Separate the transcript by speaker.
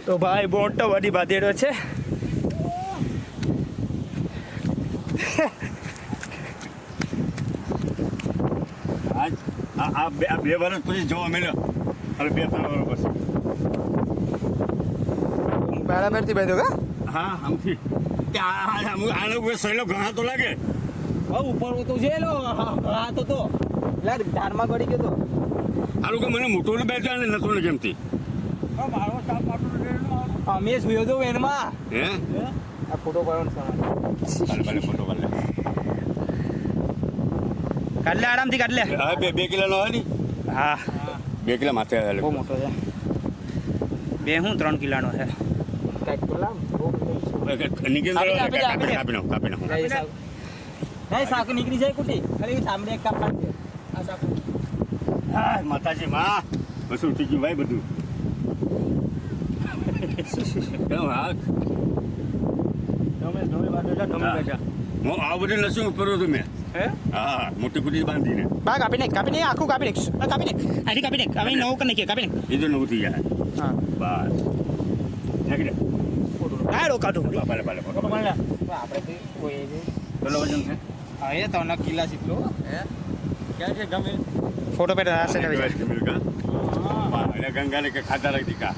Speaker 1: તો ભાઈ મોટો બધી બાંધેલો છે.
Speaker 2: આ બે વર્ષ પછી જોવા મળ્યો. હવે 2-3 વર્ષ પછી.
Speaker 1: બરાબરથી બાંધ્યો કા?
Speaker 2: હા આમથી આનો કોઈ સહેલો ઘણા તો લાગે.
Speaker 1: ઉપર તો છે લો હા તો ધારમાં ગળી ગયો તો.
Speaker 2: આ લોકો મને મોટો બેઠા ને નતો ને કેમથી.
Speaker 1: અમે સુયો તો વેનમાં.
Speaker 2: હે
Speaker 1: આ ફોટો પાડવાનો
Speaker 2: ભલે ફોટો કાઢ લે.
Speaker 1: કાઢ લે આરામથી કાઢ લે.
Speaker 2: હા 2 કિલોનો હોય ને.
Speaker 1: હા
Speaker 2: 2 કિલો માથે
Speaker 1: બહુ મોટો છે. 2 3 કિલોનો છે.
Speaker 2: કાપી નાખું.
Speaker 1: નહીં શાક નીકળી જાય કુટી ખાલી સામે એક કાપ કાઢી આ શાક.
Speaker 2: હા માતાજી માં વસૂલ થઈ ગયું ભાઈ બધું. હું આ બધું લસુણ ઉપર હતું મેં. હા મોટી કુટી બાંધીને.
Speaker 1: બા કાપી નાખ આખું કાપી નાખ કાપી નાખ આથી કાપી નાખ હવે નવું કરી નાખીએ કાપી નાખ.
Speaker 2: એ તો નવું થઈ જાય.
Speaker 1: હા
Speaker 2: બસ નાખી દે.
Speaker 1: કાઢો કાઢો
Speaker 2: ભલે
Speaker 1: આપણે કોઈ
Speaker 2: કેટલો વજન છે?
Speaker 1: હા એ તો 9 કિલા જેટલો.
Speaker 2: ક્યાં છે ગમે
Speaker 1: ફોટો પેટ હશે ને
Speaker 2: એટલે ગંગાને કે ખાતા રાખી કા